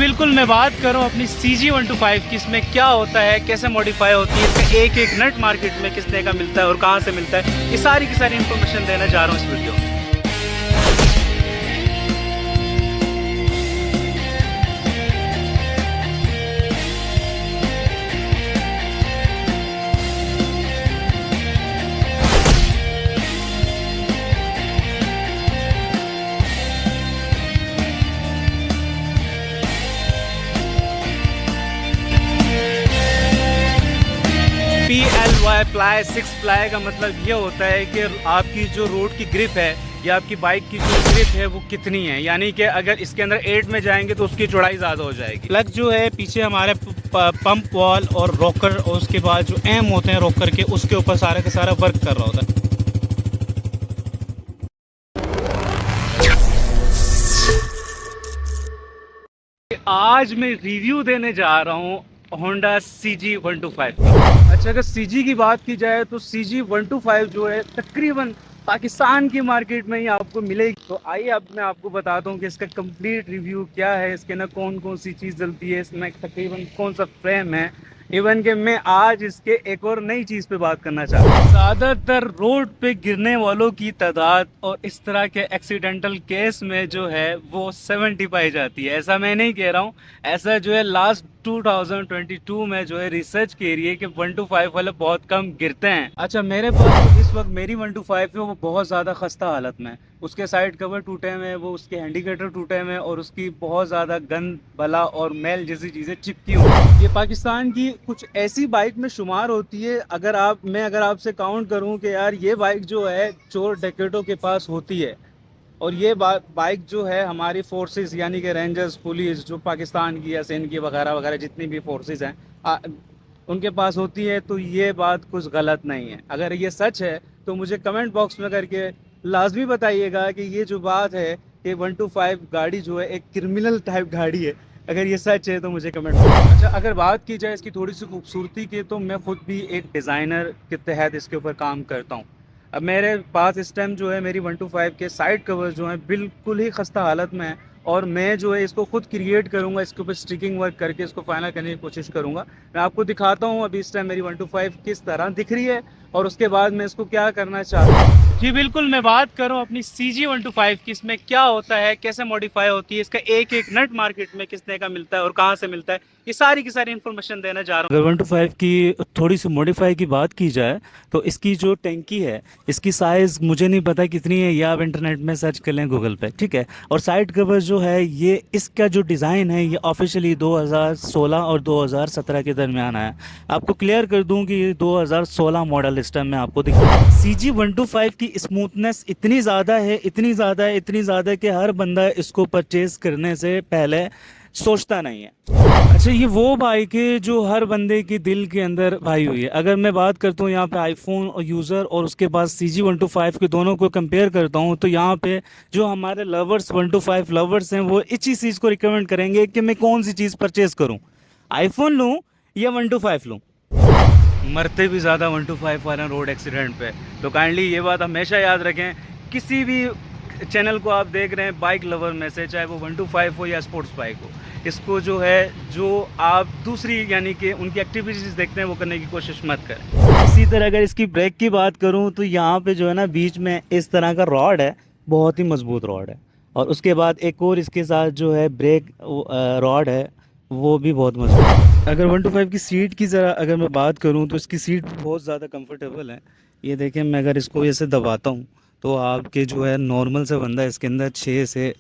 बिल्कुल मैं बात करूं अपनी CG125 की, इसमें क्या होता है, कैसे मॉडिफाई होती है, इसका एक एक नट मार्केट में किस तरह का मिलता है और कहां से मिलता है, ये सारी की सारी इन्फॉर्मेशन देना चाह रहा हूं इस वीडियो में। PLY प्लाई 6 प्लाई का मतलब ये होता है कि आपकी जो रोड की ग्रिप है या आपकी बाइक की जो ग्रिप है वो कितनी है, यानी कि अगर इसके अंदर 8 में जाएंगे तो उसकी चौड़ाई ज़्यादा हो जाएगी। प्लग जो है पीछे हमारे पंप वॉल और रॉकर और उसके बाद जो एम होते हैं रॉकर के, उसके ऊपर सारा का सारा वर्क कर रहा होता है। आज मैं रिव्यू देने जा रहा हूँ होंडा CG125। अच्छा, अगर CG की बात की जाए तो CG125 जो है तकरीबन पाकिस्तान की मार्केट में ही आपको मिलेगी। तो आइए अब मैं आपको बताता हूँ कि इसका कंप्लीट रिव्यू क्या है, इसके अंदर कौन कौन सी चीज़ डलती है, इसमें तकरीबन कौन सा फ्रेम है। इवन कि मैं आज इसके एक और नई चीज़ पे बात करना चाहता हूँ। ज़्यादातर रोड पे गिरने वालों की तादाद और इस तरह के एक्सीडेंटल केस में जो है वो 70 पाई जाती है। ऐसा मैं नहीं कह रहा हूँ, ऐसा जो है लास्ट 2022 में जो है रिसर्च की रही है कि 125 वाले बहुत कम गिरते हैं। अच्छा, मेरे पास इस वक्त मेरी 125 है वो बहुत ज़्यादा खस्ता हालत में है। उसके साइड कवर टूटे हुए हैं, वो उसके इंडिकेटर टूटे हुए हैं और उसकी बहुत ज़्यादा गंद बला और मैल जैसी चीज़ें चिपकी हुई हैं। ये पाकिस्तान की कुछ ऐसी बाइक में शुमार होती है। अगर आपसे काउंट करूं कि यार ये बाइक जो है चोर डकैतों के पास होती है और ये बाइक जो है हमारी फोर्सेस यानी कि रेंजर्स, पुलिस जो पाकिस्तान की या सिंध की वगैरह वगैरह जितनी भी फोर्सेस हैं उनके पास होती है, तो ये बात कुछ गलत नहीं है। अगर ये सच है तो मुझे कमेंट बॉक्स में करके लाजमी बताइएगा कि ये जो बात है कि 125 गाड़ी जो है एक क्रिमिनल टाइप गाड़ी है। अगर ये सच है तो मुझे कमेंट। अच्छा, अगर बात की जाए इसकी थोड़ी सी खूबसूरती की, तो मैं खुद भी एक डिज़ाइनर के तहत इसके ऊपर काम करता हूँ। अब मेरे पास इस टाइम जो है मेरी 125 के साइड कवर जो हैं बिल्कुल ही खस्ता हालत में है और मैं जो है इसको खुद क्रिएट करूँगा, इसके ऊपर स्टिकिंग वर्क करके इसको फाइनल करने की कोशिश करूँगा। मैं आपको दिखाता हूँ अभी इस टाइम मेरी 125 किस तरह दिख रही है और उसके बाद मैं इसको क्या करना चाहता हूँ। जी बिल्कुल, मैं बात करूँ अपनी CG125 की, इसमें क्या होता है, कैसे मॉडिफाई होती है, इसका एक एक नट मार्केट में किस तरह का मिलता है और कहाँ से मिलता है, ये सारी की सारी इन्फॉर्मेशन देना चाह रहा हूँ। अगर 125 की थोड़ी सी मॉडिफाई की बात की जाए तो इसकी जो टैंकी है इसकी साइज़ मुझे नहीं पता कितनी है, या आप इंटरनेट में सर्च कर लें गूगल पे, ठीक है। और साइड कवर जो है ये इसका जो डिज़ाइन है ये ऑफिशियली 2016 और 2017 के दरमियान आया। आपको क्लियर कर दूं कि ये 2016 मॉडल इस टाइम में आपको दिखा। CG125 की स्मूथनेस इतनी ज़्यादा है, इतनी ज़्यादा है, इतनी ज़्यादा है कि हर बंदा इसको परचेज़ करने से पहले सोचता नहीं है। अच्छा, ये वो बाइक है जो हर बंदे के दिल के अंदर भाई हुई है। अगर मैं बात करता हूँ यहाँ पे आईफोन और यूज़र और उसके बाद CG125 के दोनों को कंपेयर करता हूँ, तो यहाँ पे जो हमारे लवर्स 125 लवर्स हैं वो इसी चीज़ को रिकमेंड करेंगे कि मैं कौन सी चीज़ परचेज़ करूँ, आईफोन लूँ या 125 लूँ। मरते भी ज़्यादा 125 वाले रोड एक्सीडेंट पे। तो काइंडली ये बात हमेशा याद रखें, किसी भी चैनल को आप देख रहे हैं बाइक लवर में से, चाहे वो 125 हो या स्पोर्ट्स बाइक हो, इसको जो है जो आप दूसरी यानी कि उनकी एक्टिविटीज़ देखते हैं वो करने की कोशिश मत करें। इसी तरह अगर इसकी ब्रेक की बात करूं तो यहाँ पे जो है ना बीच में इस तरह का रॉड है, बहुत ही मजबूत रॉड है। और उसके बाद एक और इसके साथ जो है ब्रेक रॉड है वो भी बहुत मजबूत है। अगर 125 की सीट की ज़रा अगर मैं बात करूं तो इसकी सीट बहुत ज़्यादा कंफर्टेबल है। ये देखें, मैं अगर इसको ऐसे दबाता हूं तो आपके जो है नॉर्मल से बंदा इसके अंदर 6 से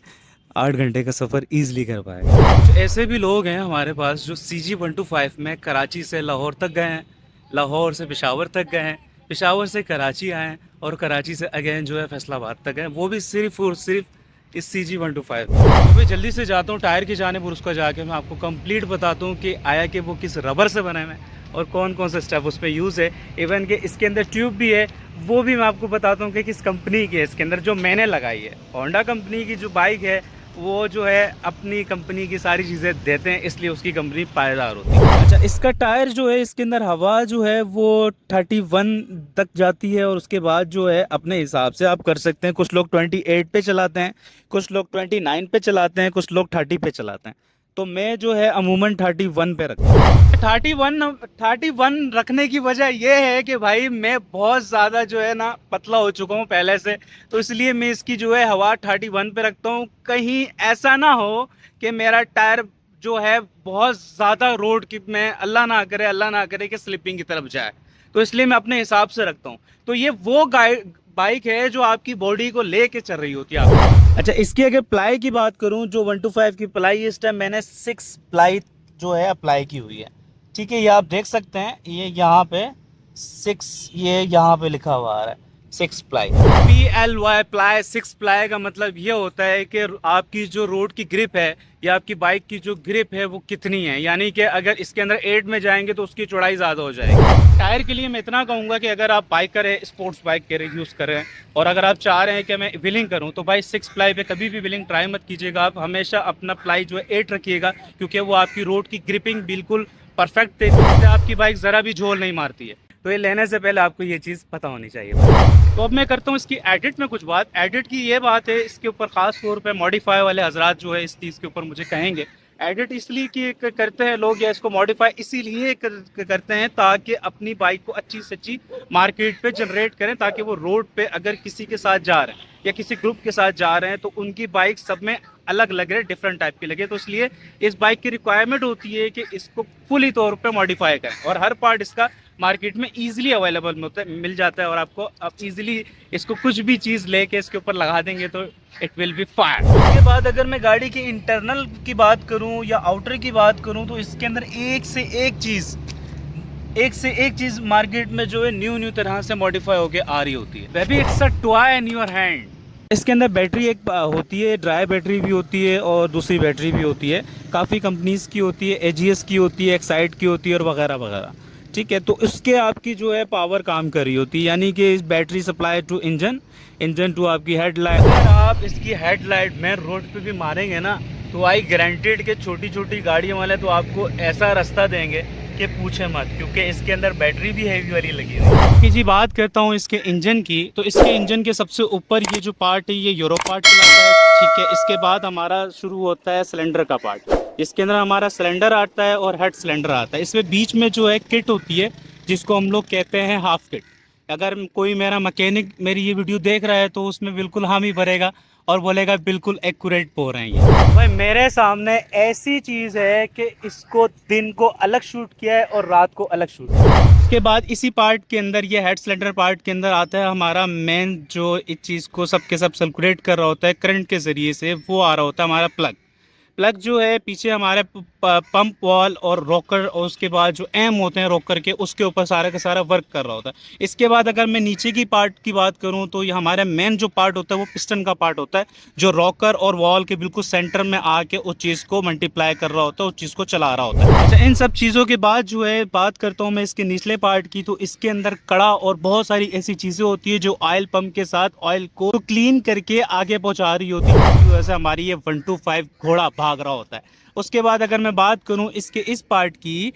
8 घंटे का सफ़र ईजिली कर पाएगा। तो ऐसे भी लोग हैं हमारे पास जो CG125 में कराची से लाहौर तक गए हैं, लाहौर से पेशावर तक गए हैं, पेशावर से कराची आए हैं और कराची से अगेन जो है फैसलाबाद तक गए, वो भी सिर्फ और सिर्फ इस CG125। तो मैं जल्दी से जाता हूँ टायर की जानिब और उसका जाके मैं आपको कंप्लीट बताता हूँ कि आया कि वो किस रबर से बने हुए हैं और कौन कौन सा स्टेप उस पर यूज़ है। इवन कि इसके अंदर ट्यूब भी है, वो भी मैं आपको बताता हूँ कि किस कंपनी की है। इसके अंदर जो मैंने लगाई है, होंडा कंपनी की जो बाइक है वो जो है अपनी कंपनी की सारी चीज़ें देते हैं, इसलिए उसकी कंपनी पायदार होती है। अच्छा, इसका टायर जो है इसके अंदर हवा जो है वो 31 तक जाती है और उसके बाद जो है अपने हिसाब से आप कर सकते हैं। कुछ लोग 28 पे चलाते हैं, कुछ लोग 29 पे चलाते हैं, कुछ लोग 30 पे चलाते हैं। तो मैं जो है अमूमन 31 पे रखता हूँ। 31 रखने की वजह यह है कि भाई मैं बहुत ज़्यादा जो है ना पतला हो चुका हूँ पहले से, तो इसलिए मैं इसकी जो है हवा 31 पे रखता हूँ। कहीं ऐसा ना हो कि मेरा टायर जो है बहुत ज़्यादा रोड की, मैं अल्लाह ना करे कि स्लिपिंग की तरफ जाए, तो इसलिए मैं अपने हिसाब से रखता हूँ। तो ये वो बाइक है जो आपकी बॉडी को लेके चल रही होती है आप। अच्छा, इसकी अगर प्लाई की बात करूं, जो 125 की प्लाई, इस टाइम मैंने 6 प्लाई जो है अप्लाई की हुई है। ठीक है, ये आप देख सकते हैं, ये यहाँ पे 6, ये यहाँ पे लिखा हुआ आ रहा है 6 प्लाई। PLY प्लाई, 6 प्लाई का मतलब ये होता है कि आपकी जो रोड की ग्रिप है या आपकी बाइक की जो ग्रिप है वो कितनी है, यानी कि अगर इसके अंदर 8 में जाएंगे तो उसकी चौड़ाई ज़्यादा हो जाएगी। टायर के लिए मैं इतना कहूँगा कि अगर आप बाइकर है, स्पोर्ट्स बाइक के यूज़ कर रहे हैं और अगर आप चाह रहे हैं कि मैं व्हीलिंग करूँ, तो भाई 6 प्लाई पे कभी भी व्हीलिंग ट्राई मत कीजिएगा। आप हमेशा अपना प्लाई जो है 8 रखिएगा, क्योंकि वो आपकी रोड की ग्रिपिंग बिल्कुल परफेक्ट तरीके से आपकी बाइक ज़रा भी झोल नहीं मारती है। तो ये लेने से पहले आपको ये चीज़ पता होनी चाहिए। तो अब मैं करता हूँ इसकी एडिट में कुछ बात। एडिट की ये बात है, इसके ऊपर ख़ास तौर पे मॉडिफाई वाले हजरात जो है इस चीज़ के ऊपर मुझे कहेंगे। एडिट इसलिए कि करते हैं लोग, या इसको मॉडिफाई इसीलिए करते हैं ताकि अपनी बाइक को अच्छी से अच्छी मार्केट पे जनरेट करें, ताकि वो रोड पे अगर किसी के साथ जा रहे हैं या किसी ग्रुप के साथ जा रहे हैं तो उनकी बाइक सब में अलग लग रहे, डिफरेंट टाइप की लगे। तो इसलिए इस बाइक की रिक्वायरमेंट होती है कि इसको फुली तौर पे मॉडिफाई करें, और हर पार्ट इसका मार्केट में ईजिली अवेलेबल मिल जाता है, और आपको आप ईजिली इसको कुछ भी चीज़ लेके इसके ऊपर लगा देंगे तो इट विल बी फायर। उसके बाद अगर मैं गाड़ी की इंटरनल की बात करूं या आउटर की बात करूं, तो इसके अंदर एक से एक चीज़ मार्केट में जो है न्यू तरह से मॉडिफाई होके आ रही होती है। Baby it's a toy in your hand. इसके अंदर बैटरी एक होती है, ड्राई बैटरी भी होती है और दूसरी बैटरी भी होती है। काफ़ी कंपनीज़ की होती है, AGS की होती है, एक्साइड की होती है और वगैरह वगैरह। ठीक है, तो इसके आपकी जो है पावर काम कर रही होती है, यानी कि इस battery supply to engine to आपकी हेडलाइट। अगर आप इसकी हेडलाइट मेन रोड पे भी मारेंगे ना, तो आई गारंटेड के छोटी छोटी गाड़ियों वाले तो आपको ऐसा रास्ता देंगे कि पूछे मत, क्योंकि इसके अंदर बैटरी भी हैवी वाली लगी है। कि जी बात करता हूँ इसके इंजन की, तो इसके इंजन के सबसे ऊपर ये जो पार्ट है ये यूरो पार्ट कहलाता है। ठीक है, इसके बाद हमारा शुरू होता है सिलेंडर का पार्ट। इसके अंदर हमारा सिलेंडर आता है और हेड सिलेंडर आता है। इसमें बीच में जो है किट होती है जिसको हम लोग कहते हैं हाफ किट। अगर कोई मेरा मैकेनिक मेरी ये वीडियो देख रहा है तो उसमें बिल्कुल हामी भरेगा और बोलेगा बिल्कुल एक्यूरेट बोल रहे हैं ये। भाई मेरे सामने ऐसी चीज़ है कि इसको दिन को अलग शूट किया है और रात को अलग शूट किया है। उसके बाद इसी पार्ट के अंदर, ये हेड सिलेंडर पार्ट के अंदर आता है हमारा मेन, जो इस चीज़ को सब के सब सर्कुलेट कर रहा होता है करंट के ज़रिए से, वो आ रहा होता है हमारा प्लग जो है पीछे हमारे पंप वॉल और रॉकर, और उसके बाद जो एम होते हैं रॉकर के, उसके ऊपर सारा का सारा वर्क कर रहा होता है। इसके बाद अगर मैं नीचे की पार्ट की बात करूं, तो ये हमारा मेन जो पार्ट होता है वो पिस्टन का पार्ट होता है, जो रॉकर और वॉल के बिल्कुल सेंटर में आके उस चीज़ को मल्टीप्लाई कर रहा होता है, उस चीज़ को चला रहा होता है। अच्छा, इन सब चीज़ों के बाद जो है बात करता हूँ मैं इसके निचले पार्ट की, तो इसके अंदर कड़ा और बहुत सारी ऐसी चीज़ें होती है जो ऑयल पंप के साथ ऑयल को क्लीन करके आगे पहुँचा रही होती है, जिसकी वजह से हमारी ये 125 घोड़ा भाग रहा होता है। उसके बाद अगर मैं बात करूं इसके इस पार्ट की,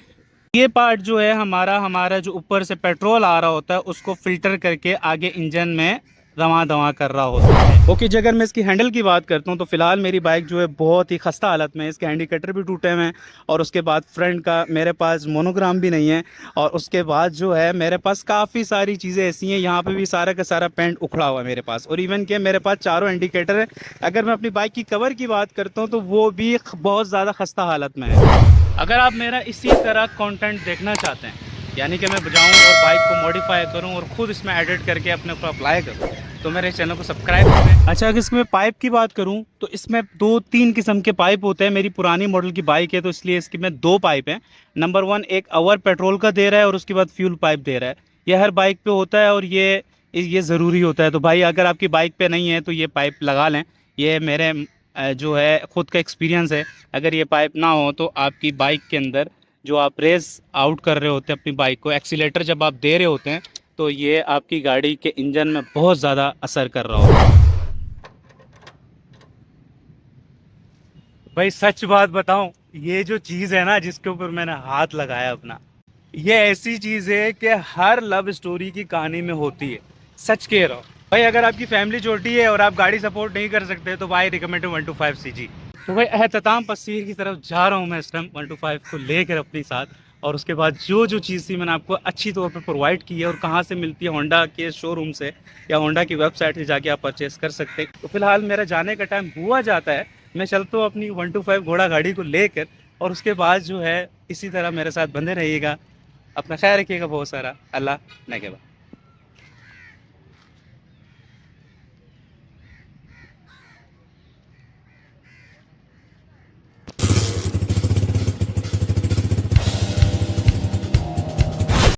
ये पार्ट जो है हमारा जो ऊपर से पेट्रोल आ रहा होता है उसको फिल्टर करके आगे इंजन में दवा कर रहा होता है। ओके जी, अगर मैं इसकी हैंडल की बात करता हूँ तो फिलहाल मेरी बाइक जो है बहुत ही खस्ता हालत में है। इसके इंडिकेटर भी टूटे हुए हैं, और उसके बाद फ्रंट का मेरे पास मोनोग्राम भी नहीं है, और उसके बाद जो है मेरे पास काफ़ी सारी चीज़ें ऐसी हैं, यहाँ पे भी सारा का सारा पेंट उखड़ा हुआ है मेरे पास, और इवन कि मेरे पास चारों इंडिकेटर है। अगर मैं अपनी बाइक की कवर की बात करता हूँ तो वो भी बहुत ज़्यादा खस्ता हालत में है। अगर आप मेरा इसी तरह कंटेंट देखना चाहते हैं, यानी कि मैं बजाऊं और बाइक को मॉडिफाई करूं और ख़ुद इसमें एडिट करके अपने ऊपर अप्लाई करूं, तो मेरे चैनल को सब्सक्राइब करें। अच्छा, अगर इसमें पाइप की बात करूं तो इसमें 2-3 किस्म के पाइप होते हैं। मेरी पुरानी मॉडल की बाइक है तो इसलिए इसकी में 2 पाइप हैं। नंबर 1 एक अवर पेट्रोल का दे रहा है और उसके बाद फ्यूल पाइप दे रहा है। ये हर बाइक पे होता है और ये ज़रूरी होता है। तो भाई अगर आपकी बाइक पे नहीं है तो ये पाइप लगा लें। ये मेरे जो है ख़ुद का एक्सपीरियंस है। अगर ये पाइप ना हो तो आपकी बाइक के अंदर जो आप रेस आउट कर रहे होते हैं अपनी बाइक को, एक्सीलेटर जब आप दे रहे होते हैं, तो ये आपकी गाड़ी के इंजन में बहुत ज़्यादा असर कर रहा होता है। भाई सच बात बताऊं, ये जो चीज़ है ना जिसके ऊपर मैंने हाथ लगाया अपना, ये ऐसी चीज़ है कि हर लव स्टोरी की कहानी में होती है। सच कह रहा हूँ भाई। अगर आपकी फैमिली छोटी है और आप गाड़ी सपोर्ट नहीं कर सकते तो भाई रिकमेंड 125 CG। तो भाई एहतताम पसीर की तरफ जा रहा हूँ मैं इस टाइम 125 को लेकर अपने साथ। और उसके बाद जो जो चीज़ थी मैंने आपको अच्छी तौर पे प्रोवाइड की है, और कहाँ से मिलती है होंडा के शोरूम से या होंडा की वेबसाइट से जाके आप परचेस कर सकते हैं। तो फिलहाल मेरा जाने का टाइम हुआ जाता है, मैं चलता हूँ अपनी 125 घोड़ा गाड़ी को लेकर। और उसके बाद जो है इसी तरह मेरे साथ बंधे रहिएगा। अपना ख्याल रखिएगा बहुत सारा। अल्लाह नगेबा।